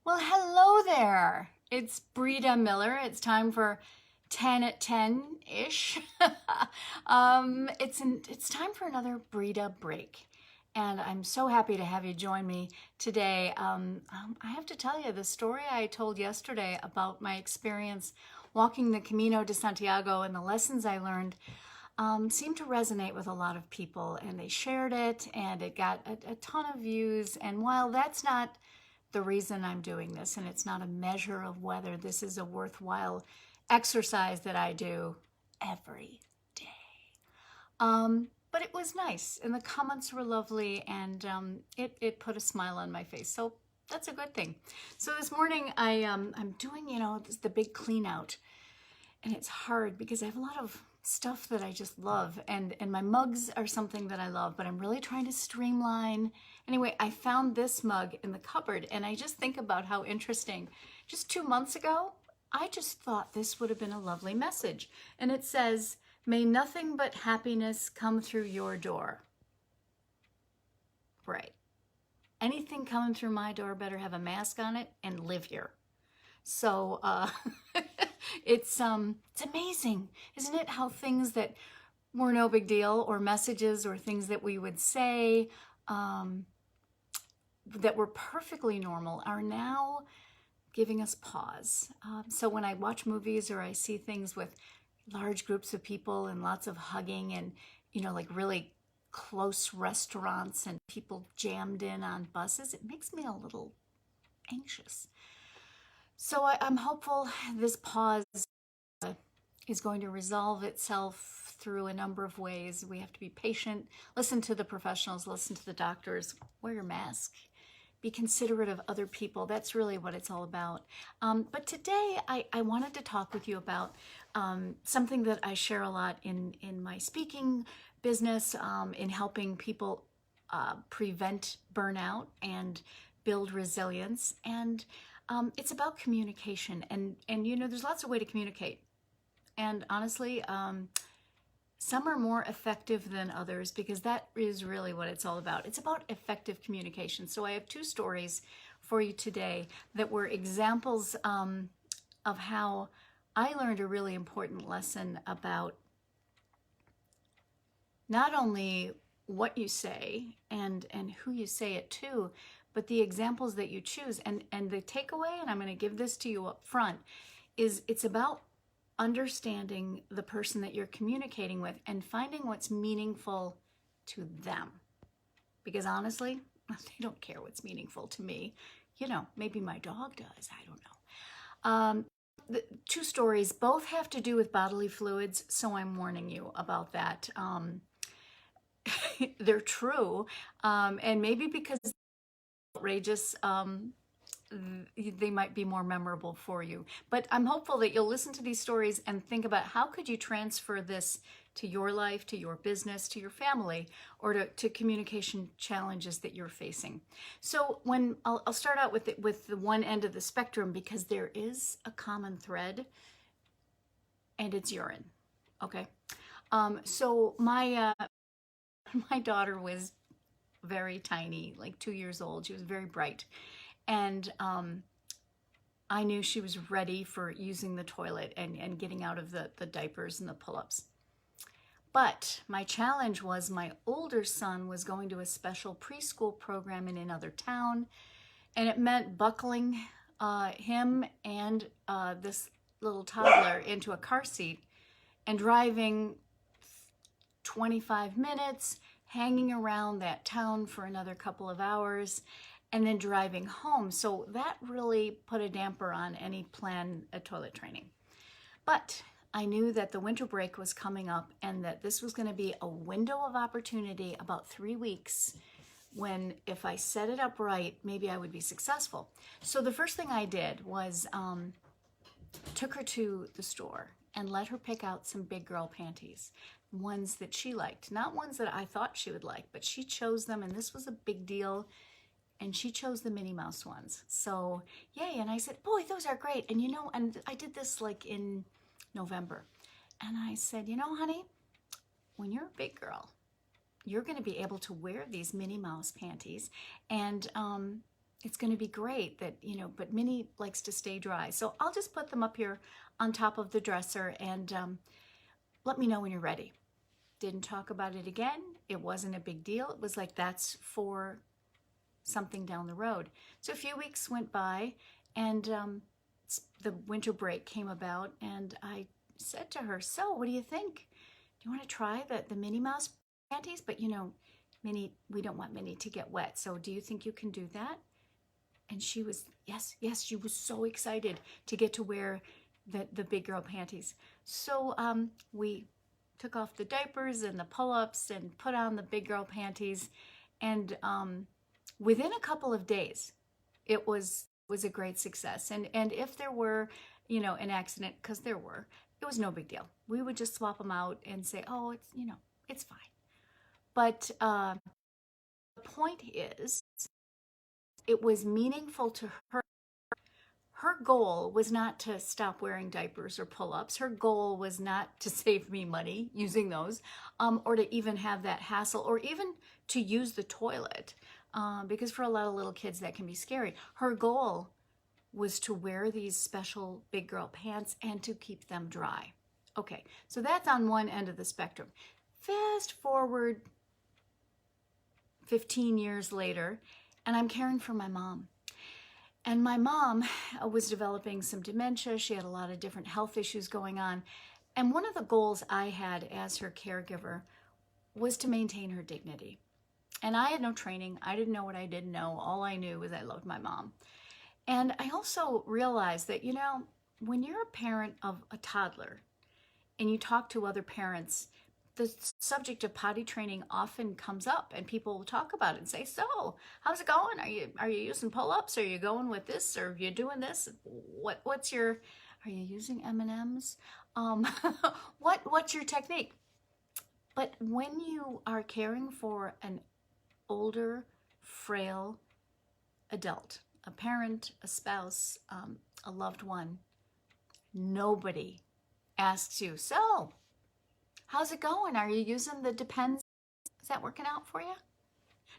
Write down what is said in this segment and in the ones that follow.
Well, hello there. It's Breeda Miller. It's time for 10 at 10-ish. It's time for another Breeda break. And I'm so happy to have you join me today. I have to tell you the story I told yesterday about my experience walking the Camino de Santiago and the lessons I learned seemed to resonate with a lot of people, and they shared it, and it got a ton of views. And while that's not the reason I'm doing this, and it's not a measure of whether this is a worthwhile exercise that I do every day. But it was nice, and the comments were lovely, and it put a smile on my face. So that's a good thing. So this morning I'm doing, the big clean out, and it's hard because I have a lot of stuff that I just love, and my mugs are something that I love, but I'm really trying to streamline. Anyway, I found this mug in the cupboard, and I just think about how interesting. Just 2 months ago, I just thought this would have been a lovely message, and it says, "May nothing but happiness come through your door." Right. Anything coming through my door better have a mask on it and live here. So it's amazing, isn't it, how things that were no big deal, or messages or things that we would say that were perfectly normal, are now giving us pause. So when I watch movies or I see things with large groups of people and lots of hugging and, like really close restaurants and people jammed in on buses, it makes me a little anxious. So I'm hopeful this pause is going to resolve itself through a number of ways. We have to be patient, listen to the professionals, listen to the doctors, wear your mask, be considerate of other people. That's really what it's all about. But today I wanted to talk with you about something that I share a lot in my speaking business, in helping people prevent burnout and build resilience. And it's about communication. And there's lots of ways to communicate. And honestly, some are more effective than others, because that is really what it's all about. It's about effective communication. So I have 2 stories for you today that were examples of how I learned a really important lesson about not only what you say and who you say it to, but the examples that you choose. And the takeaway, and I'm going to give this to you up front, is it's about understanding the person that you're communicating with and finding what's meaningful to them. Because honestly, they don't care what's meaningful to me. Maybe my dog does, I don't know. The 2 stories both have to do with bodily fluids, so I'm warning you about that. They're true, and maybe because outrageous, they might be more memorable for you. But I'm hopeful that you'll listen to these stories and think about how could you transfer this to your life, to your business, to your family, or to communication challenges that you're facing. So I'll start out with the one end of the spectrum, because there is a common thread, and it's urine. Okay. So my daughter was very tiny, like 2 years old. She was very bright. And I knew she was ready for using the toilet and getting out of the diapers and the pull-ups. But my challenge was my older son was going to a special preschool program in another town, and it meant buckling him and this little toddler into a car seat and driving 25 minutes, hanging around that town for another couple of hours, and then driving home. So that really put a damper on any plan at toilet training. But I knew that the winter break was coming up, and that this was going to be a window of opportunity, about 3 weeks, when if I set it up right, maybe I would be successful. So the first thing I did was took her to the store and let her pick out some big girl panties, ones that she liked, not ones that I thought she would like, but she chose them, and this was a big deal. And she chose the Minnie Mouse ones. So yay. And I said, boy, those are great. And and I did this like in November. And I said, honey, when you're a big girl, you're going to be able to wear these Minnie Mouse panties. And it's going to be great that, but Minnie likes to stay dry. So I'll just put them up here on top of the dresser, and let me know when you're ready. Didn't talk about it again. It wasn't a big deal. It was like, that's for something down the road. So a few weeks went by, and the winter break came about, and I said to her, so what do you think? Do you want to try the Minnie Mouse panties? But Minnie, we don't want Minnie to get wet. So do you think you can do that? And she was, yes, she was so excited to get to wear the big girl panties. So we took off the diapers and the pull-ups and put on the big girl panties. And within a couple of days, it was a great success. And if there were, an accident, because there were, it was no big deal. We would just swap them out and say, oh, it's fine. But the point is, it was meaningful to her. Her goal was not to stop wearing diapers or pull-ups. Her goal was not to save me money using those, or to even have that hassle, or even to use the toilet, because for a lot of little kids that can be scary. Her goal was to wear these special big girl pants and to keep them dry. Okay, so that's on one end of the spectrum. Fast forward 15 years later, and I'm caring for my mom. And my mom was developing some dementia. She had a lot of different health issues going on. And one of the goals I had as her caregiver was to maintain her dignity. And I had no training. I didn't know what I didn't know. All I knew was I loved my mom. And I also realized that, when you're a parent of a toddler and you talk to other parents, the subject of potty training often comes up, and people will talk about it and say, so how's it going? Are you using pull-ups? Are you going with this? Or are you doing this? Are you using M&Ms? What's your technique? But when you are caring for an older, frail adult, a parent, a spouse, a loved one, nobody asks you, so how's it going? Are you using the Depends? Is that working out for you?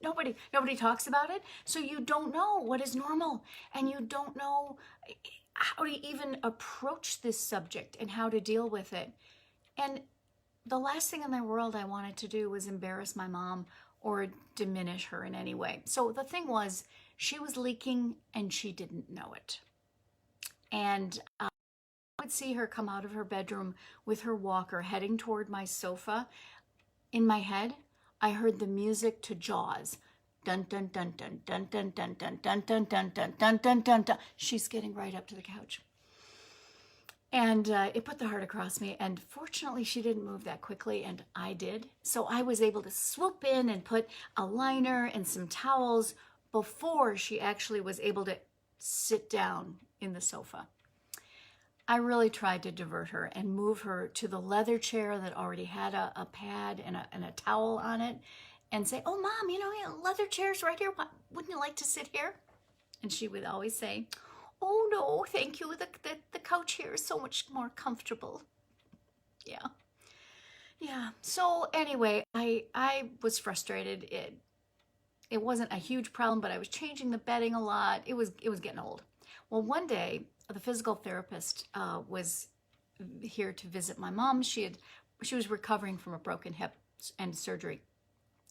Nobody talks about it. So you don't know what is normal, and you don't know how to even approach this subject and how to deal with it. And the last thing in the world I wanted to do was embarrass my mom or diminish her in any way. So the thing was, she was leaking and she didn't know it. And I would see her come out of her bedroom with her walker heading toward my sofa. In my head, I heard the music to Jaws. Dun dun dun dun dun dun dun dun dun dun dun dun dun dun dun dun. She's getting right up to the couch. And it put the heart across me. And fortunately, she didn't move that quickly, and I did. So I was able to swoop in and put a liner and some towels before she actually was able to sit down in the sofa. I really tried to divert her and move her to the leather chair that already had a pad and a towel on it, and say, oh, Mom, leather chair's right here. Wouldn't you like to sit here? And she would always say, oh, no, thank you. The couch here is so much more comfortable. Yeah. So anyway, I was frustrated. It wasn't a huge problem, but I was changing the bedding a lot. It was getting old. Well, one day, the physical therapist was here to visit my mom. She was recovering from a broken hip and surgery,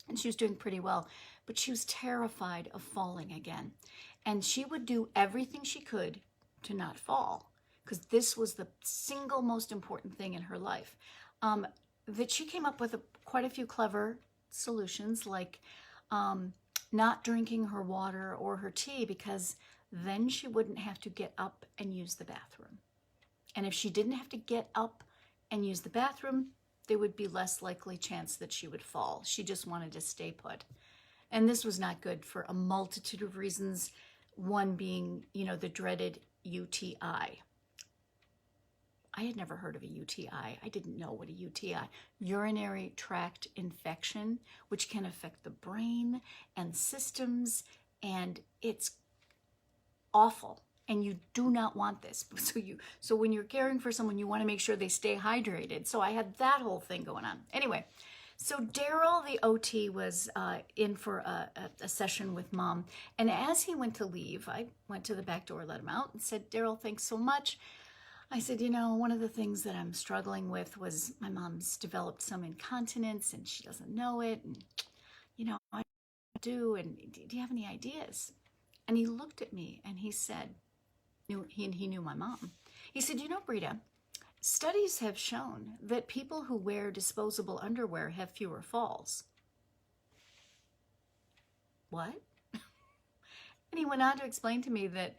and she was doing pretty well, but she was terrified of falling again. And she would do everything she could to not fall, because this was the single most important thing in her life. That she came up with quite a few clever solutions, like not drinking her water or her tea, because then she wouldn't have to get up and use the bathroom. And if she didn't have to get up and use the bathroom, there would be less likely chance that she would fall. She just wanted to stay put. And this was not good for a multitude of reasons, one being, the dreaded UTI. I had never heard of a UTI. I didn't know what a UTI, urinary tract infection, which can affect the brain and systems, and it's awful. And you do not want this. So when you're caring for someone, you want to make sure they stay hydrated. So I had that whole thing going on. Anyway, So Daryl, the OT, was in for a session with Mom. And as he went to leave, I went to the back door, let him out, and said, Daryl, thanks so much. I said, you know, one of the things that I'm struggling with was my mom's developed some incontinence and she doesn't know it. And, you know, I do. And do you have any ideas? And he looked at me and he said, he knew my mom. He said, you know, Breeda, studies have shown that people who wear disposable underwear have fewer falls. What? And he went on to explain to me that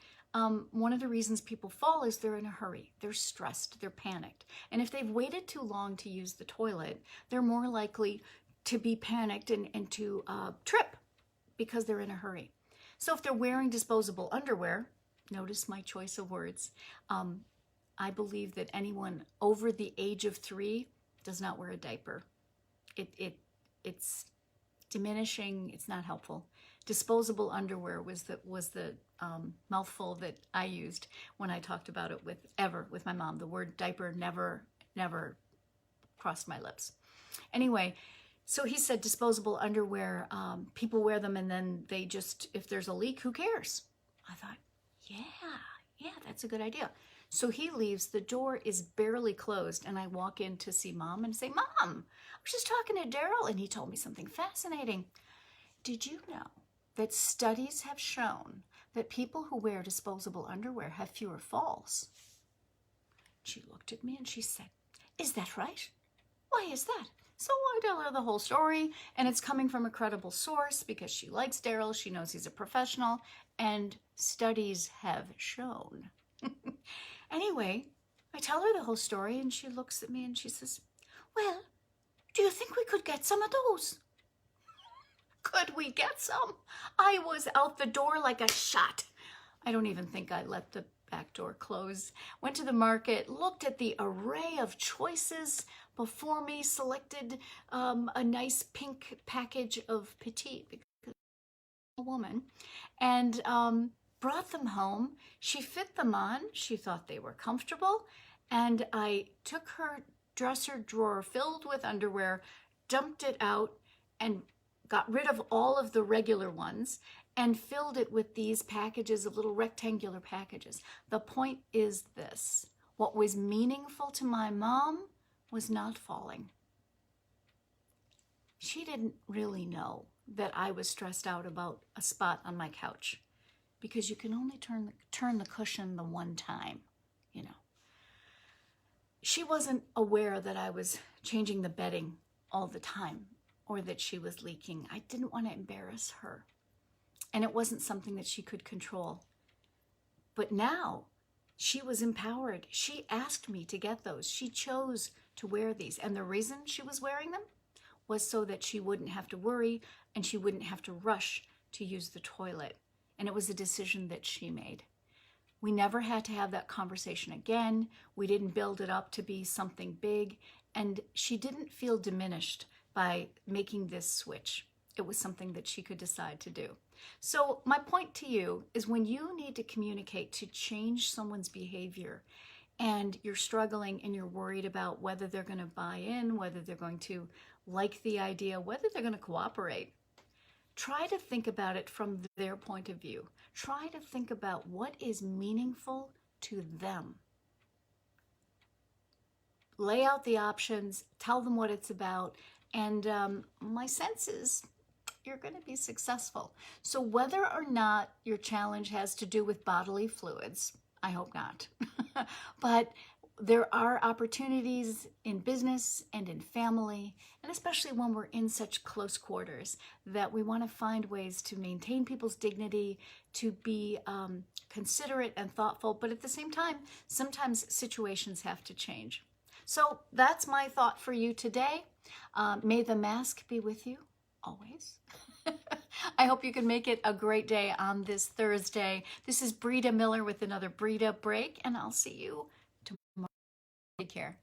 one of the reasons people fall is they're in a hurry. They're stressed. They're panicked. And if they've waited too long to use the toilet, they're more likely to be panicked and to trip because they're in a hurry. So if they're wearing disposable underwear, notice my choice of words, I believe that anyone over the age of 3 does not wear a diaper. It's diminishing. It's not helpful. Disposable underwear was the mouthful that I used when I talked about it with my mom. The word diaper never crossed my lips. Anyway, so he said disposable underwear, people wear them and then they just, if there's a leak, who cares? I thought, yeah, that's a good idea. So he leaves, the door is barely closed, and I walk in to see Mom and say, Mom, I was just talking to Daryl, and he told me something fascinating. Did you know that studies have shown that people who wear disposable underwear have fewer falls? She looked at me and she said, is that right? Why is that? So I tell her the whole story, and it's coming from a credible source because she likes Daryl, she knows he's a professional, and studies have shown. Anyway, I tell her the whole story and she looks at me and she says, well, do you think we could get some of those? Could we get some? I was out the door like a shot. I don't even think I let the back door close. Went to the market, looked at the array of choices before me, selected a nice pink package of petite because I'm a woman, and brought them home. She fit them on. She thought they were comfortable. And I took her dresser drawer filled with underwear, dumped it out, and got rid of all of the regular ones and filled it with these packages of little rectangular packages. The point is this: what was meaningful to my mom was not falling. She didn't really know that I was stressed out about a spot on my couch, because you can only turn the cushion the one time, you know. She wasn't aware that I was changing the bedding all the time or that she was leaking. I didn't want to embarrass her. And it wasn't something that she could control. But now she was empowered. She asked me to get those. She chose to wear these. And the reason she was wearing them was so that she wouldn't have to worry and she wouldn't have to rush to use the toilet. And it was a decision that she made. We never had to have that conversation again. We didn't build it up to be something big. And she didn't feel diminished by making this switch. It was something that she could decide to do. So my point to you is, when you need to communicate to change someone's behavior and you're struggling and you're worried about whether they're going to buy in, whether they're going to like the idea, whether they're going to cooperate, try to think about it from their point of view. Try to think about what is meaningful to them. Lay out the options, tell them what it's about, and my sense is you're going to be successful. So whether or not your challenge has to do with bodily fluids, I hope not, but there are opportunities in business and in family, and especially when we're in such close quarters, that we want to find ways to maintain people's dignity, to be considerate and thoughtful, but at the same time, sometimes situations have to change. So that's my thought for you today. May the mask be with you always. I hope you can make it a great day on this Thursday. This is Breeda Miller with another Breeda Break, and I'll see you tomorrow. Take care.